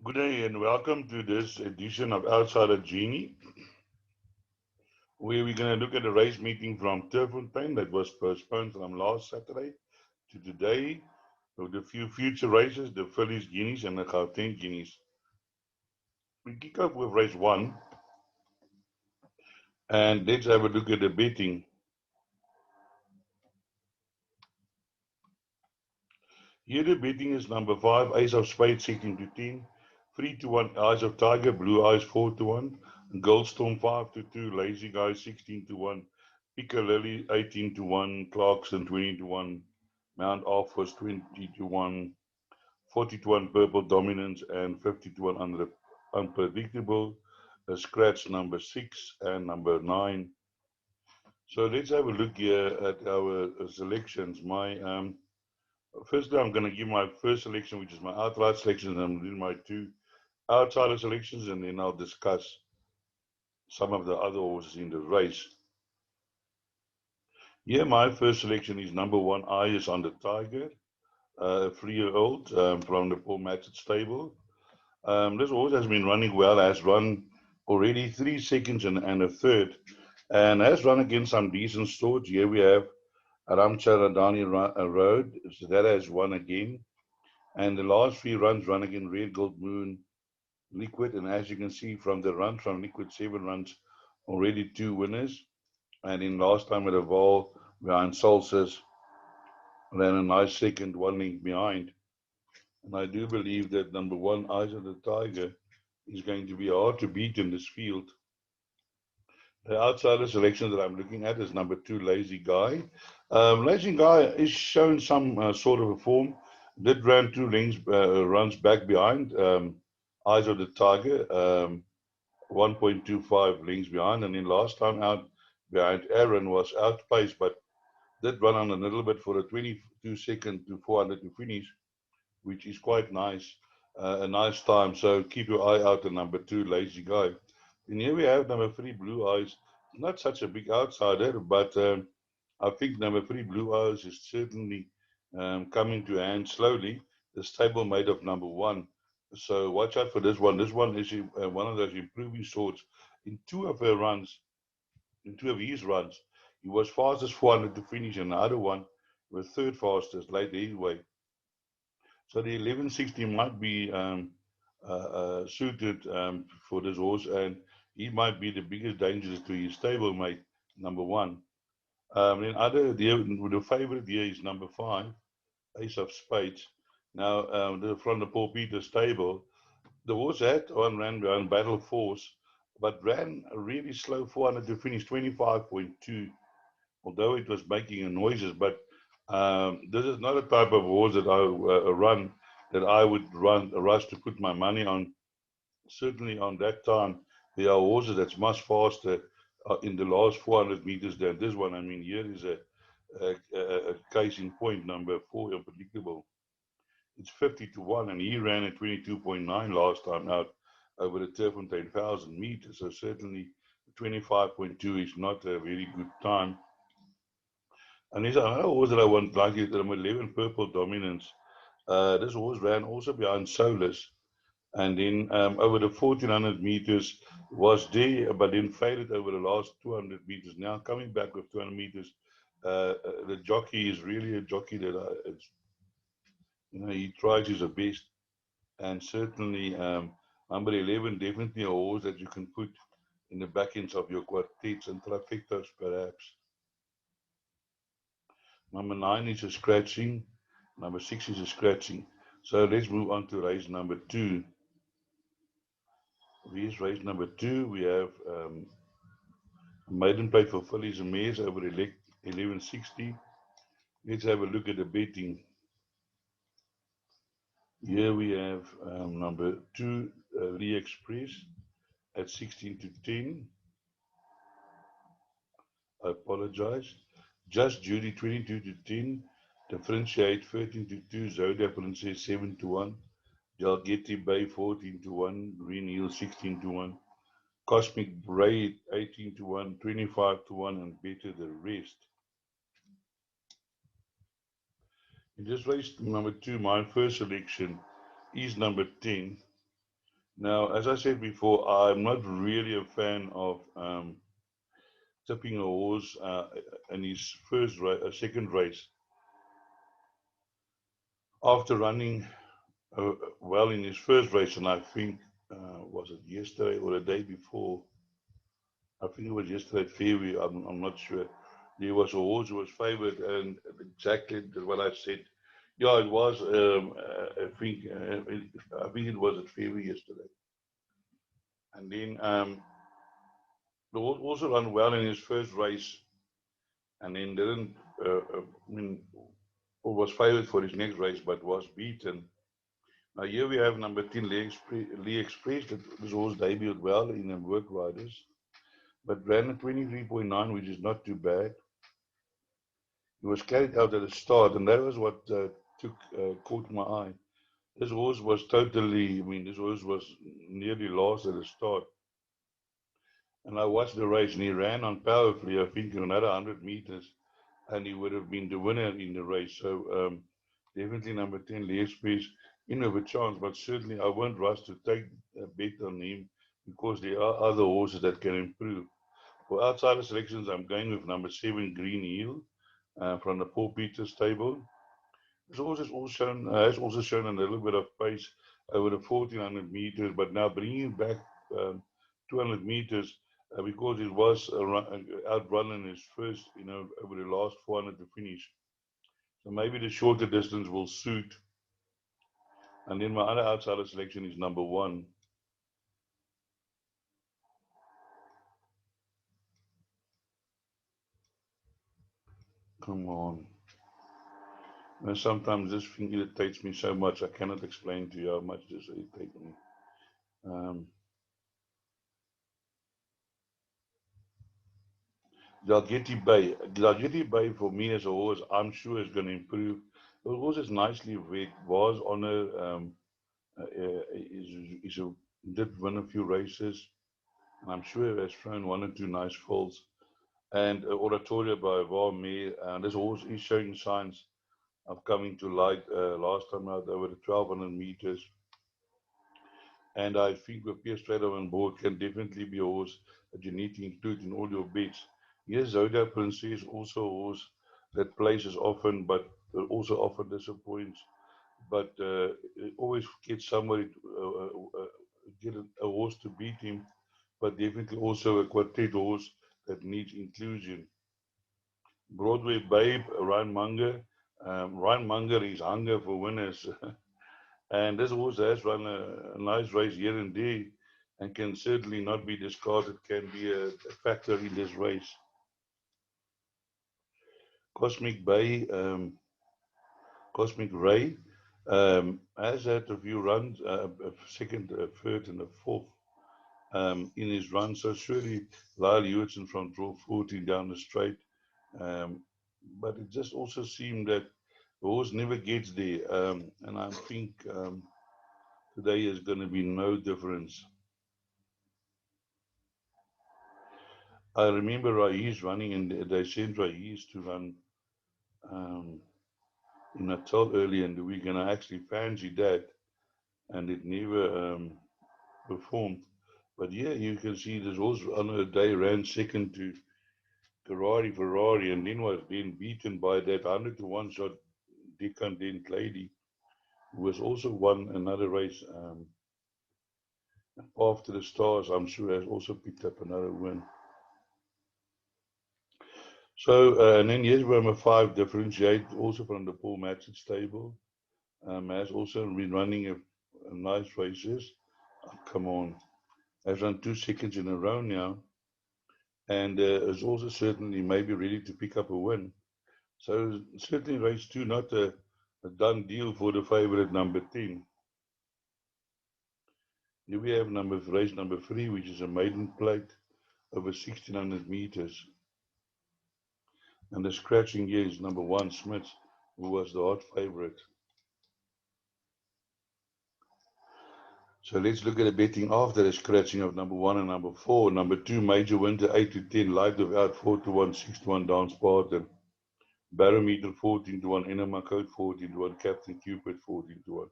Good day and welcome to this edition of Outsider Genie, where we're going to look at a race meeting from Turffontein that was postponed from last Saturday to today with a few future races, the Phillies Guineas and the Gauteng Guineas. We kick off with race one and let's have a look at the betting. Here the betting is number 5, Ace of Spades 16 to 10, 3 to 1, Eyes of Tiger, Blue Eyes 4 to 1, Goldstorm 5 to 2, Lazy Guy 16 to 1, Piccadilly 18 to 1, Clarkson 20 to 1, Mount Alphas 20 to 1, 40 to 1 Purple Dominance, and 50 to 1 Unpredictable. Scratch number 6 and number 9. So let's have a look here at our selections. Firstly, I'm going to give my first selection, which is my outright selection, and I'm doing my two outsider selections, and then I'll discuss some of the other horses in the race. Here, my first selection is number 1, Eyes on the Tiger, a 3-year-old from the Paul Matchett stable. This horse has been running well, has run already 3 seconds and a third, and has run against some decent sorts. Here we have Ramcharadani Road, so that has won again. And the last 3 runs run again Red Gold Moon, Liquid, and as you can see from the run from Liquid, 7 runs, already 2 winners. And in last time at the Vol, behind Solstice, ran a nice second, 1 length behind. And I do believe that number 1, Eyes of the Tiger, is going to be hard to beat in this field. The outsider selection that I'm looking at is number 2, Lazy Guy. Lazy Guy is showing some sort of a form. Did run 2 lengths, runs back behind Eyes of the Tiger, 1.25 lengths behind. And then last time out behind Aaron was outpaced, but did run on a little bit for a 22 second to 400 to finish, which is quite nice, a nice time. So keep your eye out on number 2, Lazy Guy. And here we have number 3, Blue Eyes. Not such a big outsider, but I think number 3, Blue Eyes, is certainly coming to hand slowly. The stable made of number 1. So watch out for this one. This one is one of those improving sorts. In 2 of her runs, in 2 of his runs, he was fastest 400 to finish, and the other one was third fastest late his way. So the 1160 might be suited for this horse, and he might be the biggest danger to his stablemate, number 1. Then the favorite here is number 5, Ace of Spades. Now, from the Paul Peter stable, the horse had on ran behind Battle Force, but ran a really slow 400 to finish 25.2, although it was making noises. But this is not a type of horse that I run, that I would run a rush to put my money on. Certainly on that time, there are horses that's much faster in the last 400 meters than this one. I mean, here is a case in point, number 4, Unpredictable. It's 50 to 1, and he ran at 22.9 last time out over the Turffontein 1,000 meters. So certainly 25.2 is not a very good time. And there's another horse that I want, like it, number 11, Purple Dominance. This horse ran also behind Solus, and then over the 1,400 meters was there, but then faded over the last 200 meters. Now coming back with 200 meters, the jockey is really a jockey that he tries his best, and certainly number 11, definitely a horse that you can put in the back ends of your quartets and trifectas perhaps. Number 9 is a scratching. Number 6 is a scratching. So let's move on to race number 2. Here's race number 2. We have maiden plate for fillies and mares over 1160. Let's have a look at the betting. Here we have number 2, Lee Express at 16 to 10. I apologize. Just Judy 22 to 10. Differentiate 13 to 2. Zodiac Princess 7 to 1. Jalgeti Bay 14 to 1. Green Hill 16 to 1. Cosmic Braid 18 to 1. 25 to 1. And better the rest. In this race number 2, my first selection is number 10, Now, as I said before, I'm not really a fan of tipping a horse in his second race after running well in his first race, and I think was it yesterday or the day before? I think it was yesterday at Fairview. I'm not sure. There was a horse who was favoured, and exactly what I said. Yeah, it was. I think it was at Fairview yesterday, and then the horse also ran well in his first race, and then didn't. I mean, was favoured for his next race, but was beaten. Now here we have number 10, Lee Express. This horse debuted well in the work riders, but ran at 23.9, which is not too bad. He was carried out at the start, and that was what caught my eye. This horse was totally, I mean, this horse was nearly lost at the start. And I watched the race, and he ran on powerfully, I think, another 100 meters, and he would have been the winner in the race. So definitely number 10, Lee Express, in with a chance, but certainly I won't rush to take a bet on him because there are other horses that can improve. For outsider selections, I'm going with number 7, Green Hill, from the Paul Peters stable. Has also shown a little bit of pace over the 1400 meters, but now bringing back 200 meters because it was outrun in his first, over the last 400 to finish. So maybe the shorter distance will suit. And then my other outsider selection is number 1. Come on. And sometimes this thing irritates me so much, I cannot explain to you how much this irritates me. Um, Zalgeti Bay for me as a horse, I'm sure is going to improve. The horse is nicely vet, was on did win a few races. I'm sure has thrown one or two nice foals. And Oratoria by Varmir, and this horse is showing signs of coming to light last time out over the 1200 meters. And I think with Pierre Strader on board can definitely be a horse that you need to include in all your bets. Yes, Zodiac Princess also a horse that places often, but also often disappoints. But always gets somebody, get a horse to beat him, but definitely also a quartet horse that needs inclusion. Broadway Babe, Ryan Munger. Ryan Munger is hunger for winners. And this horse has run a nice race here and there and can certainly not be discarded, can be a factor in this race. Cosmic Bay, Cosmic Ray, has had a few runs, a second, a third, and a fourth in his run. So surely Lyle Hewitson from draw 14 down the straight. Um, but it just also seemed that the horse never gets there. And I think today is going to be no difference. I remember Raiz running, and they sent Raiz to run um, in Natal early in the week, and I actually fancied that, and it never performed. But yeah, you can see this horse on a day ran second to Ferrari, and then was then beaten by that 100 to 1 shot Decandent Lady, who was also won another race after the Stars. I'm sure has also picked up another win. So, and then yes, we have 5 differentiate also from the Paul Matchett stable. Has also been running a nice races. Oh, come on, has run 2 seconds in a row now, and is also certainly maybe ready to pick up a win. So certainly race 2 not a done deal for the favourite number 10. Here we have race number 3, which is a maiden plate over 1600 meters, and the scratching here is number 1 Smith, who was the hot favourite. So let's look at the betting after the scratching of number 1 and number 4. Number 2, Major Winter, 8 to 10, Light of Out, 4 to 1, 6 to 1, Down Spartan. Barometer, 14 to 1, Enema Code, 14 to 1, Captain Cupid, 14 to 1.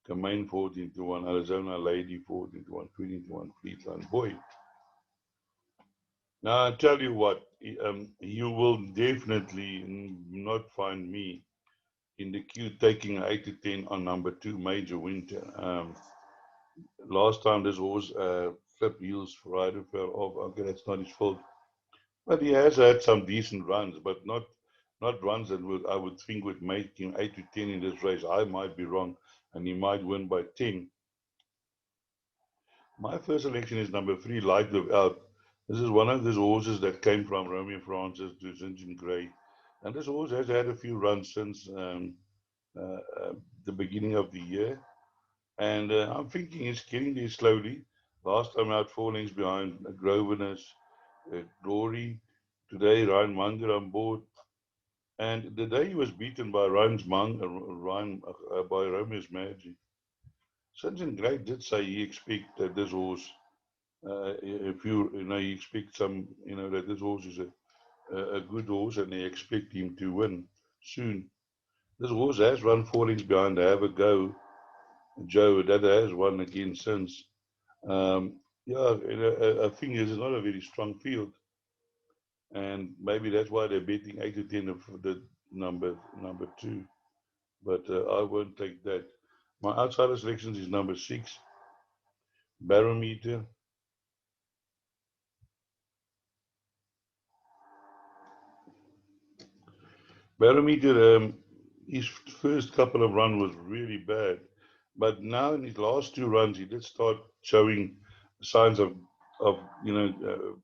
Kamain 14-1, Arizona Lady 14-1, 20-1, Fleetland Boy. Now, I tell you what, you will definitely not find me in the queue taking 8-10 on number 2, Major Winter. Last time this horse flipped heels, rider fell off. Okay, that's not his fault. But he has had some decent runs, but not runs that I would think would make him 8-10 in this race. I might be wrong, and he might win by 10. My first selection is number 3, Light Without. This is one of those horses that came from Romeo Francis to St. Grey. And this horse has had a few runs since uh, uh, the beginning of the year. And I'm thinking it's getting there slowly. Last time out, 4 lengths behind Grosvenor Glory. Today, Ryan Munger on board. And the day he was beaten by by Romeo's Magic. St. Grey did say he expected this horse if you expect that this horse is a good horse and they expect him to win soon. This horse has run 4 lengths behind. Have a go, Joe. That has won again since. Yeah, I think it's not a very strong field, and maybe that's why they're betting 8-10 of the number 2. But I won't take that. My outsider selections is number 6, Barometer. Barometer, his first couple of runs was really bad, but now in his last 2 runs, he did start showing signs of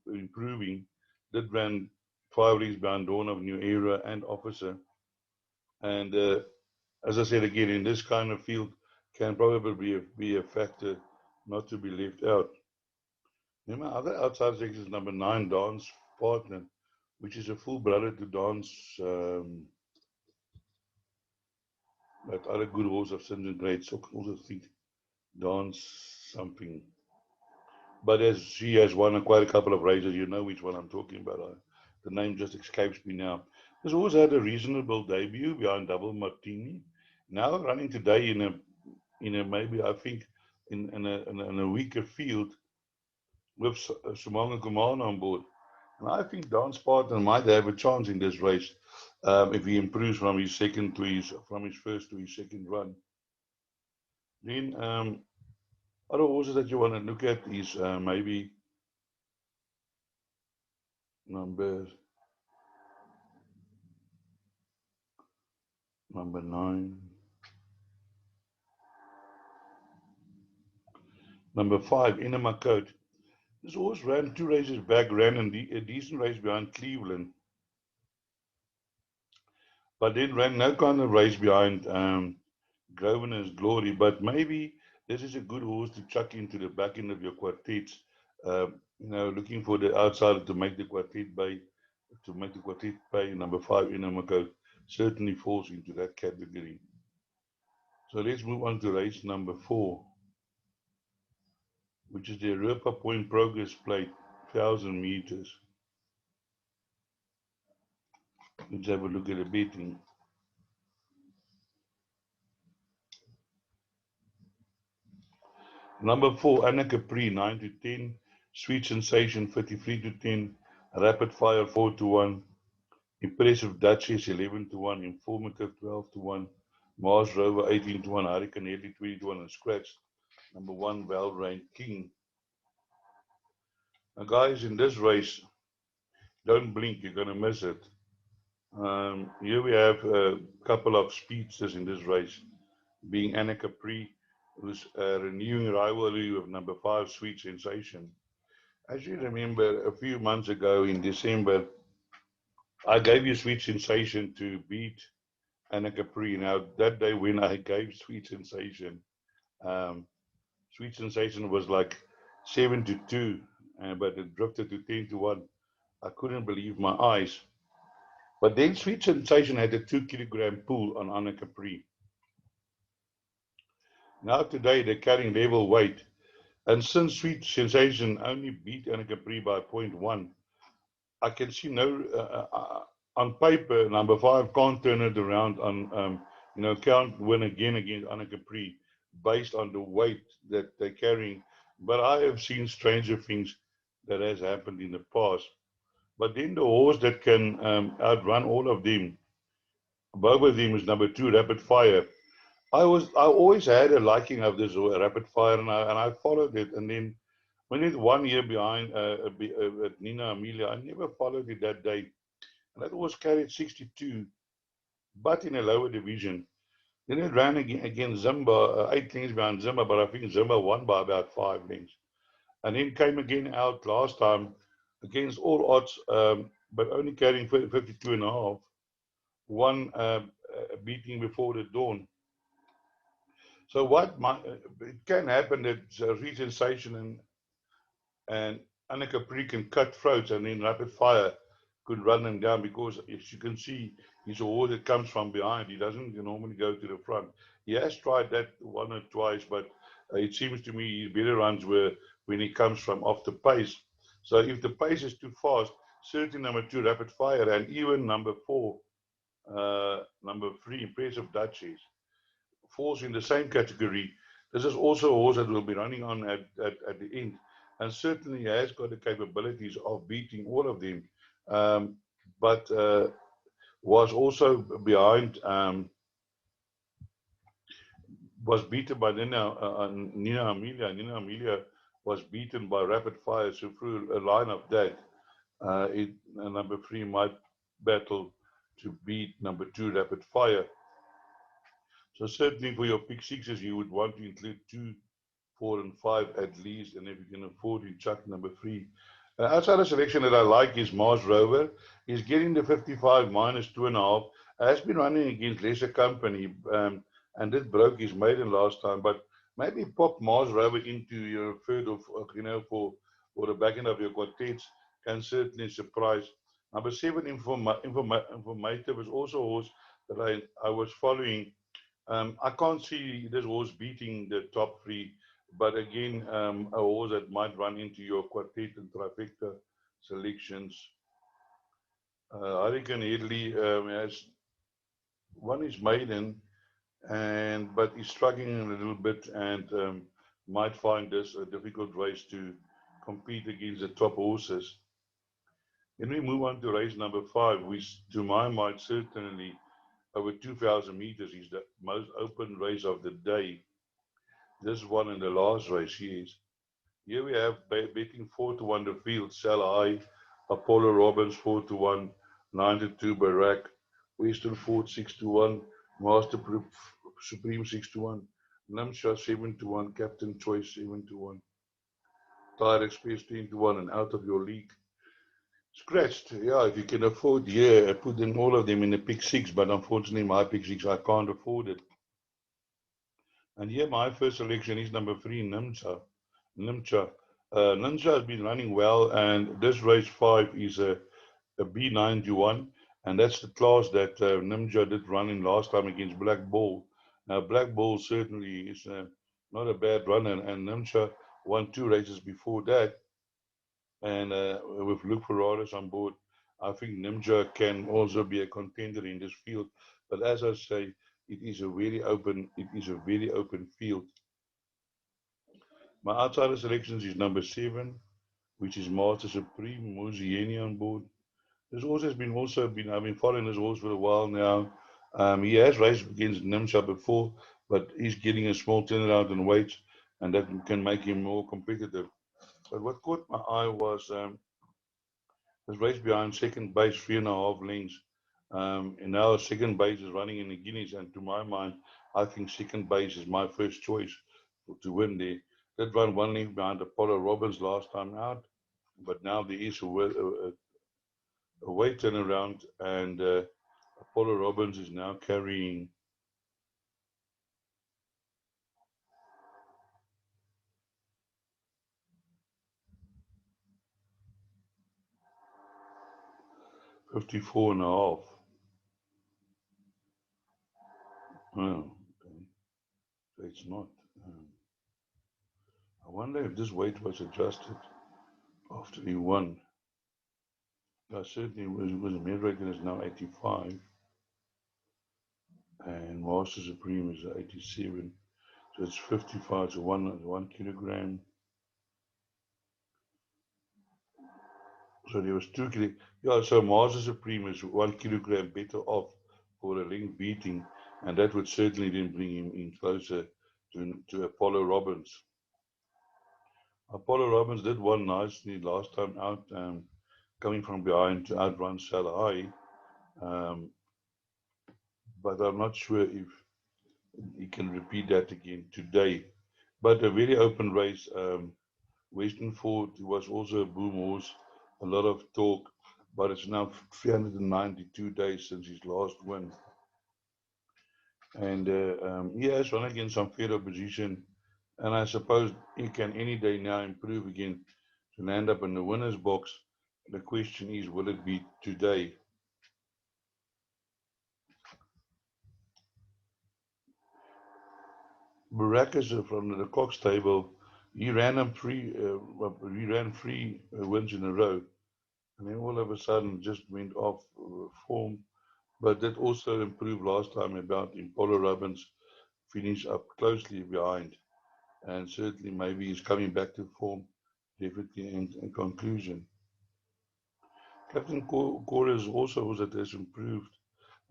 improving. Did ran 5 lengths behind Dawn of New Era and Officer, and as I said again, in this kind of field, can probably be a factor not to be left out. Then my other outside section is number 9, Dance Partner, which is a full brother to Dance. That other good horse of St. Grey, so I can also think Dance something. But as she has won quite a couple of races, you know which one I'm talking about. The name just escapes me now. This horse had a reasonable debut behind Double Martini. Now running today in a maybe I think in a weaker field with Sumanga Kumar on board. And I think Dance Partner might have a chance in this race if he improves from his first to his second run. Then other horses that you want to look at is maybe number number 9, number 5, Inema Coat. This horse ran 2 races back, ran a decent race behind Cleveland, but then ran no kind of race behind Grosvenor's Glory. But maybe this is a good horse to chuck into the back end of your quartets. Looking for the outsider to make the quartet pay. Number 5, Inema Coat, certainly falls into that category. So let's move on to race number 4, which is the Europa Point Progress Plate, 1,000 meters. Let's have a look at the betting. Number 4, Anna Capri, 9-10. Sweet Sensation, 53-10. Rapid Fire, 4-1. Impressive Duchess, 11-1. Informative, 12-1. Mars Rover, 18-1. Hurricane Headley, 20-1. And Scratch, number 1, Valrain King. Now, guys, in this race, don't blink, you're going to miss it. Here we have a couple of speedsters in this race, being Anna Capri, who's renewing rivalry with number 5, Sweet Sensation. As you remember, a few months ago in December, I gave you Sweet Sensation to beat Anna Capri. Now, that day when I gave Sweet Sensation, um, Sweet Sensation was like 7-2, but it drifted to 10-1. I couldn't believe my eyes. But then Sweet Sensation had a 2 kilogram pull on Anna Capri. Now today they're carrying level weight. And since Sweet Sensation only beat Anna Capri by 0.1, I can see no, on paper, number 5 can't turn it around can't win again against Anna Capri. based on the weight that they're carrying. But I have seen stranger things that has happened in the past. But then the horse that can outrun all of them, both of them, is number two, Rapid Fire. I always had a liking of this Rapid Fire, and I followed it. And then when it 1 year behind Nina Amelia, I never followed it that day. And that was carried 62, but in a lower division. Then it ran against Zimba, 8 lengths behind Zimba, but I think Zimba won by about 5 lengths. And then came again out last time against all odds, but only carrying 52 and a half. One beating before the dawn. So it can happen that resensation and Annika Pri can cut throats, and then Rapid Fire could run them down, because if you can see, he's a horse that comes from behind. He doesn't normally go to the front. He has tried that one or twice, but it seems to me his better runs were when he comes from off the pace. So if the pace is too fast, certainly number two, Rapid Fire, and even number four, number three, Impressive Duchess, falls in the same category. This is also a horse that will be running on at the end, and certainly has got the capabilities of beating all of them. Um, but was also behind, was beaten by Nina Amelia. Nina Amelia was beaten by Rapid Fire, so through a line of that, number three might battle to beat number two, Rapid Fire. So certainly for your pick sixes, you would want to include two, four, and five at least, and if you can afford it, chuck number three. Outside the selection that I like is Mars Rover. He's getting the 55 minus 2.5. Has been running against lesser company, and this broke his maiden last time. But maybe pop Mars Rover into your third of for the back end of your quartets can certainly surprise. Number seven, Informative, is also a horse that I was following. I can't see this horse beating the top three, but again, a horse that might run into your quartet and trifecta selections. I reckon Italy has won his maiden, but he's struggling a little bit, and might find this a difficult race to compete against the top horses. Then we move on to race number five, which to my mind certainly over 2,000 meters is the most open race of the day. This one in the last race, yes. Here we have betting 4-1 the field, Sell High, Apollo Robbins 4-1, 9-2 Barack, Western Ford 6-1, Master Supreme 6-1, Namsha 7-1, Captain Choice 7-1, Tire Express 10-1, and Out of Your League. Scratched, yeah, if you can afford, yeah, put in all of them in the pick six, but unfortunately my pick six, I can't afford it. And here my first selection is number three, Namcha. Namcha. Namcha has been running well, and this race five is a B91, and that's the class that Namcha did run in last time against Black Bull. Now, Black Bull certainly is not a bad runner, and Namcha won two races before that. And with Luke Ferraris on board, I think Nimja can also be a contender in this field. But as I say, it is a very open field. My outsider selections is number seven, which is Master Supreme, Muzieni on board. This horse has been also been I've been following this horse for a while now. He has raced against Nimsha before, but he's getting a small turnaround in weight, and that can make him more competitive. But what caught my eye was race behind second base, 3.5 lengths. And now second base is running in the Guineas, and to my mind, I think second base is my first choice to win there. That run 1 length behind Apollo Robbins last time out, but now there is a weight turnaround, and Apollo Robbins is now carrying 54 and a half. Oh, okay. So it's not. I wonder if this weight was adjusted after he won. Certainly was American is now 85, and Master Supreme is 87. So it's 55, so 1 kilogram. So there was 2 kilo. Yeah, so Master Supreme is 1 kilogram better off for a ring beating, and that would certainly then bring him in closer to Apollo Robbins. Apollo Robbins did one nicely last time out, coming from behind to outrun Salahai, um, but I'm not sure if he can repeat that again today. But a very open race. Western Ford was also a boom horse, a lot of talk, but it's now 392 days since his last win. And he has run against some fair opposition, and I suppose he can any day now improve again to land up in the winner's box. The question is, will it be today? Baracus from the Cox table, he ran him he ran three wins in a row, and then all of a sudden just went off form. But that also improved last time about in Polo Robbins finished up closely behind, and certainly maybe he's coming back to form. Definitely in conclusion, Captain Corres also was that has improved,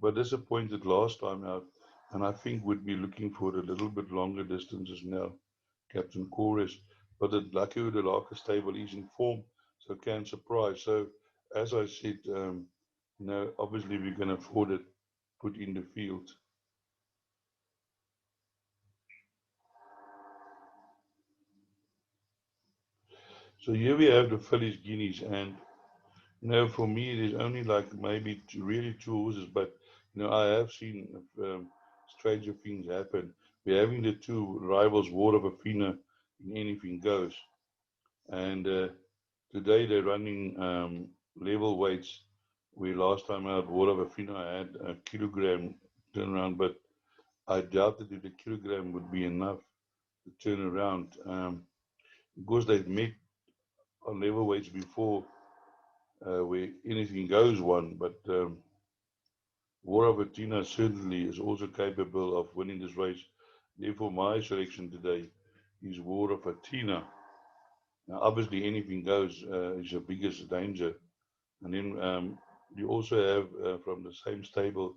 but disappointed last time out, and I think would be looking for a little bit longer distances now. Captain Chorus, but the lucky the Larker stable is in form, so can surprise. So, as I said, obviously we can afford it, put in the field. So here we have the Phillies Guineas, and for me, there's only like maybe really two horses, but I have seen stranger things happen. We're having the two rivals, War of Athena, in anything goes, and today they're running level weights. We last time out, War of Athena had a kilogram turnaround, but I doubted if the kilogram would be enough to turn around because they've met on level weights before where anything goes one, but War of Athena certainly is also capable of winning this race. Therefore, my selection today is War of Athena. Now, obviously, anything goes is your biggest danger. And then you also have from the same stable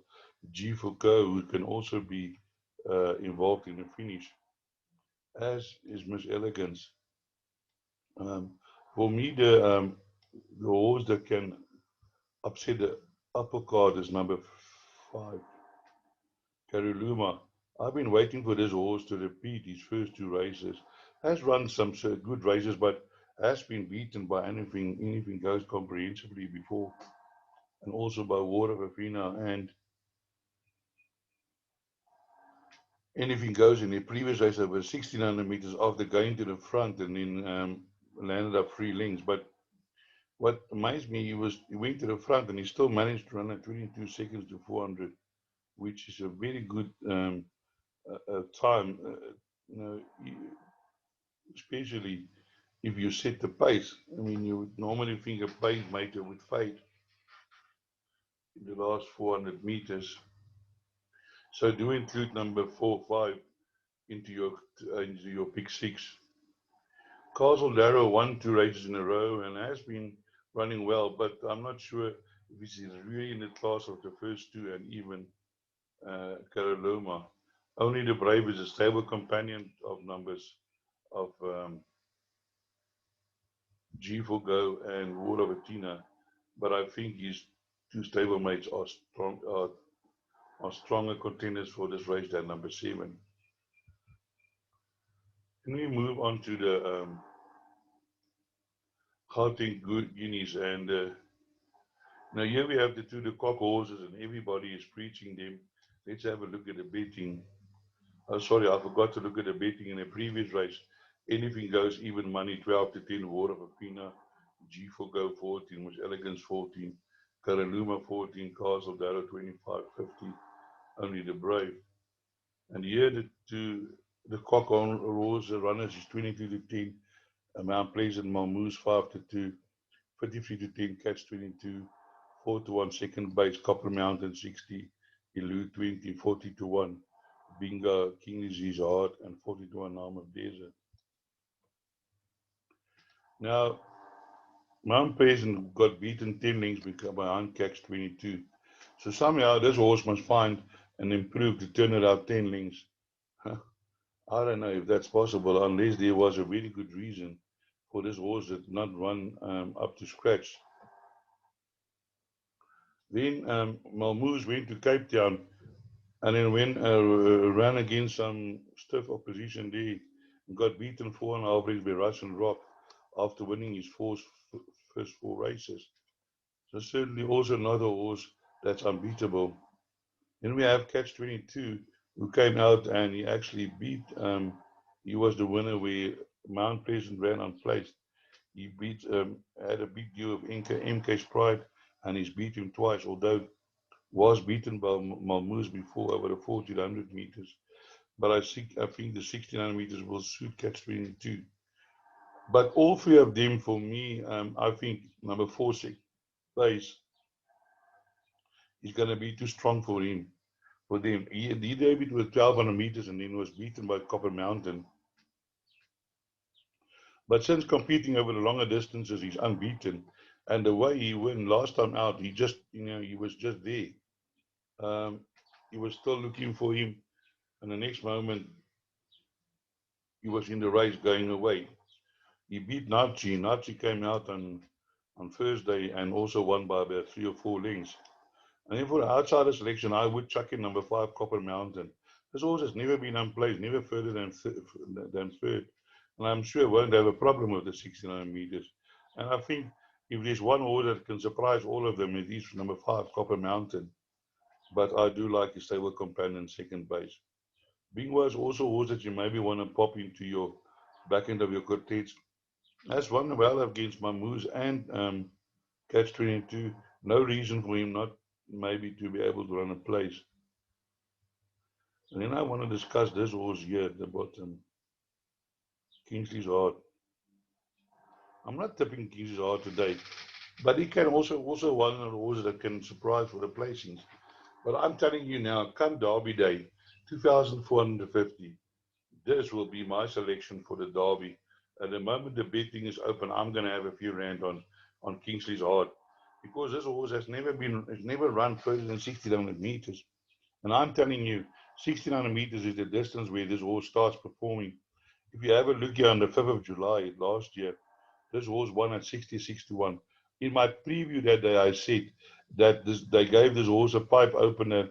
G for Go, who can also be involved in the finish, as is Miss Elegance. Um, for me, the horse that can upset the upper card is number 5, Caroluma. I've been waiting for this horse to repeat his first two races. Has run some good races, but has been beaten by anything goes comprehensively before, and also by War of Athena and anything goes in the previous race over 1600 meters after going to the front and then landed up 3 lengths. But what amazed me, he went to the front and he still managed to run at 22 seconds to 400, which is a very good time. Especially if you set the pace. I mean, you would normally think a pacemaker would fade in the last 400 meters. So do include number 4, 5 into your pick six. Castle Darrow won 2 races in a row and has been running well, but I'm not sure if he's really in the class of the first two and even Caroloma. Only the Brave is a stable companion of numbers of G for Go and War of Athena, but I think his two stablemates are stronger contenders for this race than number 7. Can we move on to the Gauteng Guineas? And now here we have the cock horses, and everybody is preaching them. Let's have a look at the betting. Oh, sorry, I forgot to look at the betting in the previous race. Anything goes, even money, 12 to 10, War of Athena, G for Go 14, was Elegance 14, Caraluma 14, Castle Darrow 25, 50, only the Brave. And here the cock on rules, the runners is 22 to 10, Mount Pleasant Malmoose 5 to 2, 53 to 10, Catch 22, 4 to 1, second base, Copper Mountain 60, Elude 20, 40 to 1, Bingo, King is Heart, and 40-1 Arm of Desert. Now, Mount Pleasant got beaten 10 lengths behind Catch 22. So somehow this horse must find and improve to turn it out 10 lengths. I don't know if that's possible unless there was a very good reason for this horse to not run up to scratch. Then Malmoos went to Cape Town and then ran against some stiff opposition there and got beaten 4.5 lengths by Russian Rock after winning his first 4 races. So certainly also another horse that's unbeatable. Then we have Catch 22, who came out and he actually beat, he was the winner where Mount Pleasant ran unplaced. He had a big deal of MK's Pride, and he's beat him twice, although was beaten by Malmoos before over the 1400 meters. But I think the 1600 meters will suit Catch 22. But all three of them, for me, I think number 4, 6, base is going to be too strong for him. For them, he debuted with 1200 meters and then was beaten by Copper Mountain. But since competing over the longer distances, he's unbeaten. And the way he won last time out, he just, he was just there. He was still looking for him. And the next moment, he was in the race going away. He beat Nachi. Nachi came out on Thursday and also won by about 3 or 4 lengths. And then for the outsider selection, I would chuck in number 5, Copper Mountain. This horse has never been unplaced, never further than third. And I'm sure won't have a problem with the 69 meters. And I think if there's one horse that can surprise all of them, it is number 5, Copper Mountain. But I do like his stable companion second base. Bingwa is also a horse that you maybe want to pop into your back end of your quartets. That's won well against Mammoose and Catch 22. No reason for him not maybe to be able to run a place. And then I want to discuss this horse here at the bottom, Kingsley's Heart. I'm not tipping Kingsley's Heart today, but he can also one of the horses that can surprise for the placings. But I'm telling you now, come Derby Day, 2,450, this will be my selection for the Derby. At the moment the betting is open, I'm going to have a few rand on Kingsley's Heart because this horse has never run further than 1,600 meters. And I'm telling you, 1,600 meters is the distance where this horse starts performing. If you have a look here on the 5th of July last year, this horse won at 66-1. In my preview that day, I said that they gave this horse a pipe opener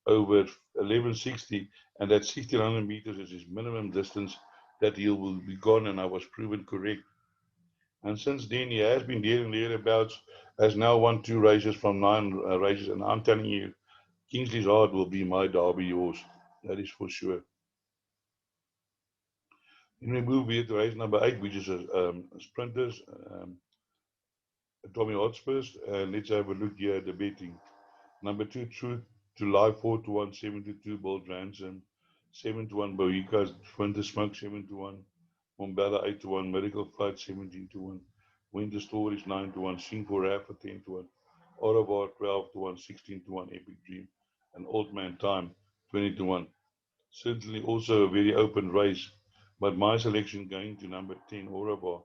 over 1160, and that 1,600 meters is his minimum distance that he will be gone, and I was proven correct. And since then, he has been there and thereabouts, has now won 2 races from 9 races, and I'm telling you, Kingsley's Heart will be my Derby horse. That is for sure. Then we move here to race number 8, which is sprinters, Tommy Hotspurs. And let's have a look here at the betting. Number 2, Truth to Life, 4-1, 7-2, Bold Ransom, 7-1, Bohica's Winter Smoke, 7-1, Mombella, 8-1, Miracle Flight, 17-1, Winter Stories, 9-1, Sing for Rafa, 10-1, Autobar, 12-1, 16-1, Epic Dream, and Old Man Time, 20-1. Certainly also a very open race, but my selection going to number 10, Autobar.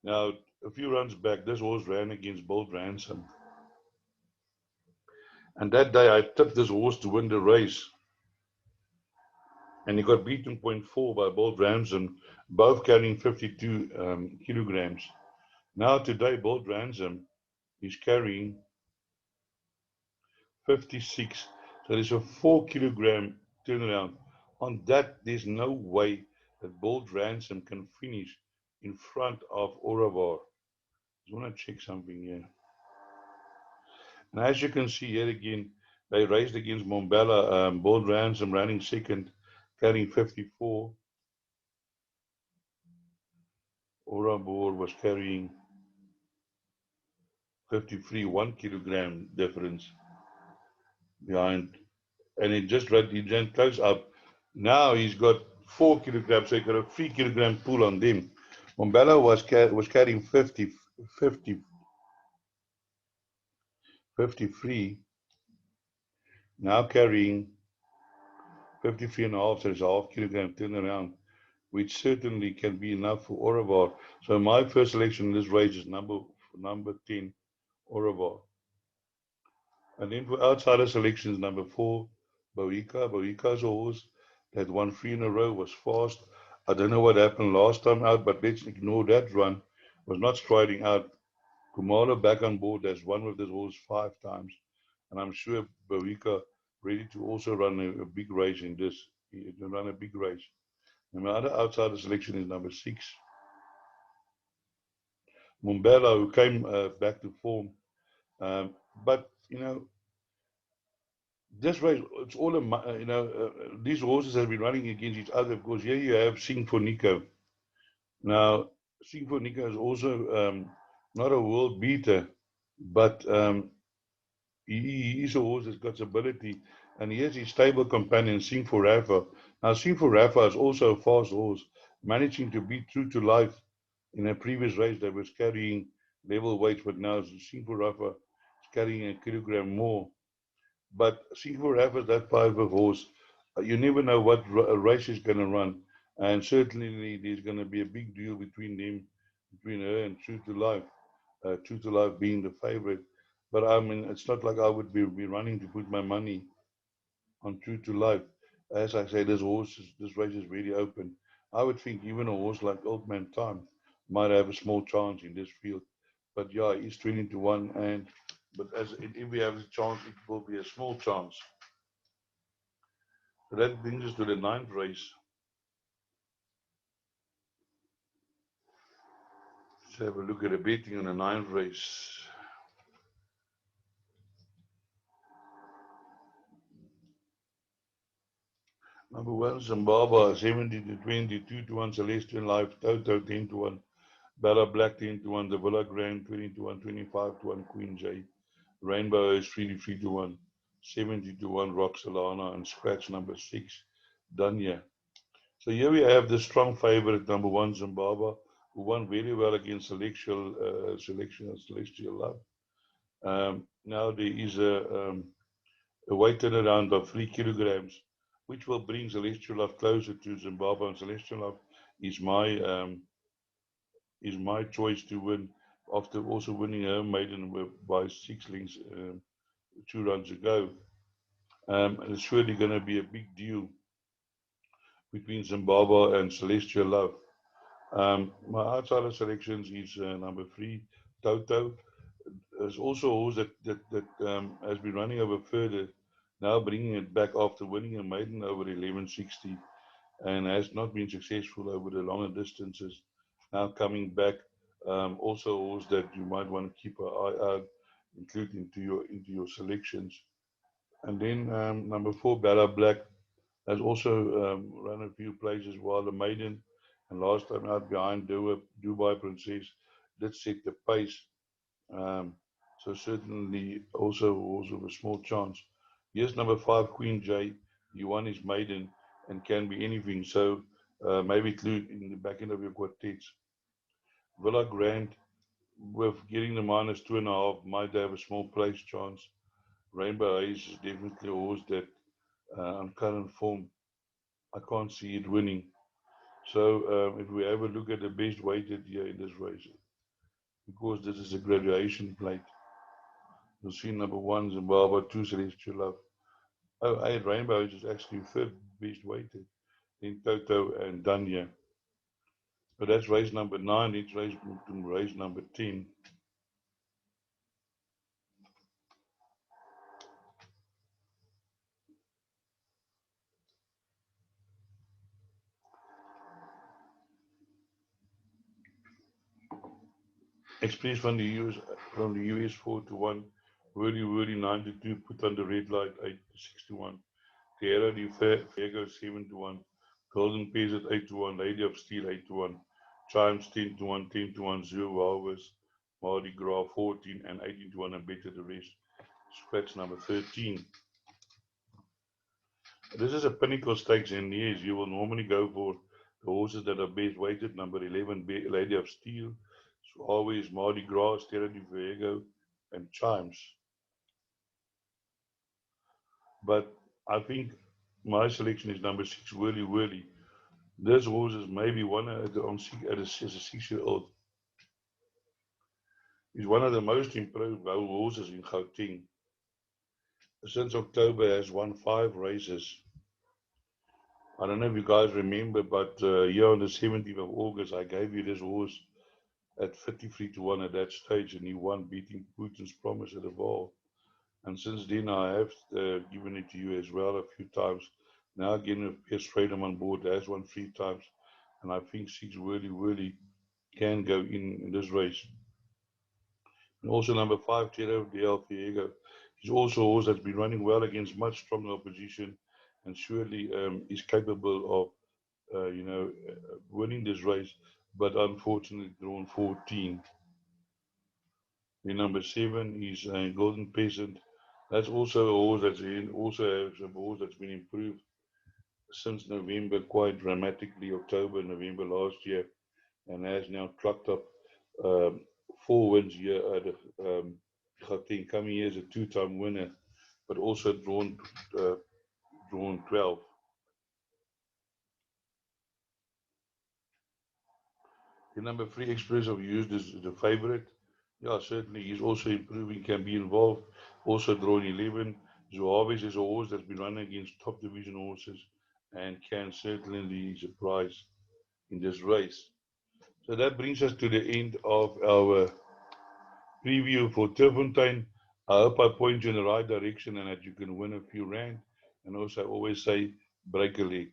Now, a few runs back, this horse ran against Bold Ransom. And that day I tipped this horse to win the race. And he got beaten 0.4 by Bold Ransom, both carrying 52 kilograms. Now today, Bold Ransom is carrying 56. So there's a 4-kilogram turnaround. On that, there's no way that Bold Ransom can finish in front of Oravar. I just want to check something here. And as you can see here again, they raced against Mombella. Bold Ransom running second, carrying 54. Orabor was carrying 53, 1 kilogram difference behind. And he just ran close up. Now he's got 4 kilograms, so he got a 3 kilogram pull on them. Mombella was carrying 53, now carrying 53.5, so it's a half kilogram turnaround, which certainly can be enough for Orovar. So my first selection in this race is number 10, Orovar. And then for outsider selections, number 4, Boica. Boica's a horse that won 3 in a row, was fast. I don't know what happened last time out, but let's ignore that run. Was not striding out. Kumalo back on board has won with this horse 5 times. And I'm sure Boica ready to also run a big race in this. He can run a big race. And my other outsider selection is number 6, Mumbela, who came back to form. But, this race, it's all these horses have been running against each other. Of course, here you have Sing for Nico. Now, Sing for Nico is also not a world beater, but he is a horse that's got ability, and he has his stable companion, Sing for Rafa. Now, Sing for Rafa is also a fast horse, managing to beat True to Life in a previous race that was carrying level weights, but now Sing for Rafa is carrying a kilogram more. But Singapore Rafa, that type of horse, you never know what race is going to run. And certainly there's going to be a big deal between them, between her and True to Life. True to Life being the favorite. But I mean, it's not like I would be running to put my money on True to Life. As I say, this race is really open. I would think even a horse like Old Man Time might have a small chance in this field. But yeah, he's 20 to 1. But if we have a chance, it will be a small chance. So that brings us to the ninth race. Let's have a look at the betting on the ninth race. Number 1, Zimbabwe, 70 to 20, 2 to 1, Celestial Life, Toto, 10 to 1, Bella Black, 10 to 1, the Villa Grand, 20 to 1, 25 to 1, Queen J, Rainbow is 33 to 1, 70 to 1, Roxalana, and scratch number 6, Danya. So here we have the strong favorite, number 1, Zimbabwe, who won very well against Celestial Love. Now there is a weight turnaround of 3 kilograms, which will bring Celestial Love closer to Zimbabwe. And Celestial Love is my choice to win after also winning her maiden by 6 lengths 2 runs ago. And it's surely going to be a big deal between Zimbabwe and Celestial Love. My outsider selections is number 3, Toto. There's also a horse that has been running over further, now bringing it back after winning a maiden over 1160 and has not been successful over the longer distances. Now coming back, also a horse that you might want to keep an eye out, include into your selections. And then number 4, Bella Black, has also run a few places while the maiden and last time out behind Dubai Princess did set the pace. Um, so certainly also a small chance. Here's number 5, Queen J. You won his maiden and can be anything. So maybe include in the back end of your quartets. Villa Grand with getting the -2.5 might have a small place chance. Rainbow Ace is definitely a horse that on current form I can't see it winning. So if we have a look at the best weighted here in this race, because this is a graduation plate, you'll see number 1 Zimbabwe, 2 Celestial Love. Oh, 8 Rainbow is actually third best weighted. Then Toto and Danya. So that's race number 9. It's race number 10. Express from the US 4 to 1. Wordy 9 to 2. Put on the red light 8 to 6 to 1. Tierra de Fuego 7 to 1. Golden Pace at 8 to 1. Lady of Steel 8 to 1. Chimes 10 to 1. 10 to 1. Zero Walrus. Mardi Gras 14 and 18 to 1 and better the rest. Scratch number 13. This is a pinnacle stakes, and yes, you will normally go for the horses that are best weighted. Number 11, Lady of Steel. So always Mardi Gras, Terra de Fuego, and Chimes. But I think my selection is number 6, Whirly Whirly. This horse is maybe one as a 6-year-old. He's one of the most improved horses in Gauteng. Since October, has won 5 races. I don't know if you guys remember, but here on the 17th of August, I gave you this horse at 53 to 1 at that stage, and he won, beating Putin's Promise at the Val. And since then, I have given it to you as well a few times. Now again, with Piers Freedom on board, has won 3 times, and I think 6 really can go in this race. And also number 5, Tierra del Fuego. He's also a horse that's been running well against much stronger opposition, and surely is capable of, winning this race, but unfortunately drawn 14. The number 7 is Golden Peasant. That's also a horse also a horse that's been improved since November quite dramatically, October, November last year, and has now clocked up um, 4 wins here at Gauteng, coming here as a 2-time winner, but also uh, drawn 12. The number 3, Express of Youth, is the favorite. Yeah, certainly he's also improving, can be involved. Also drawn 11. Zuavis is a horse that's been running against top division horses and can certainly surprise in this race. So that brings us to the end of our preview for Turffontein. I hope I point you in the right direction and that you can win a few rand. And also, I always say, break a leg.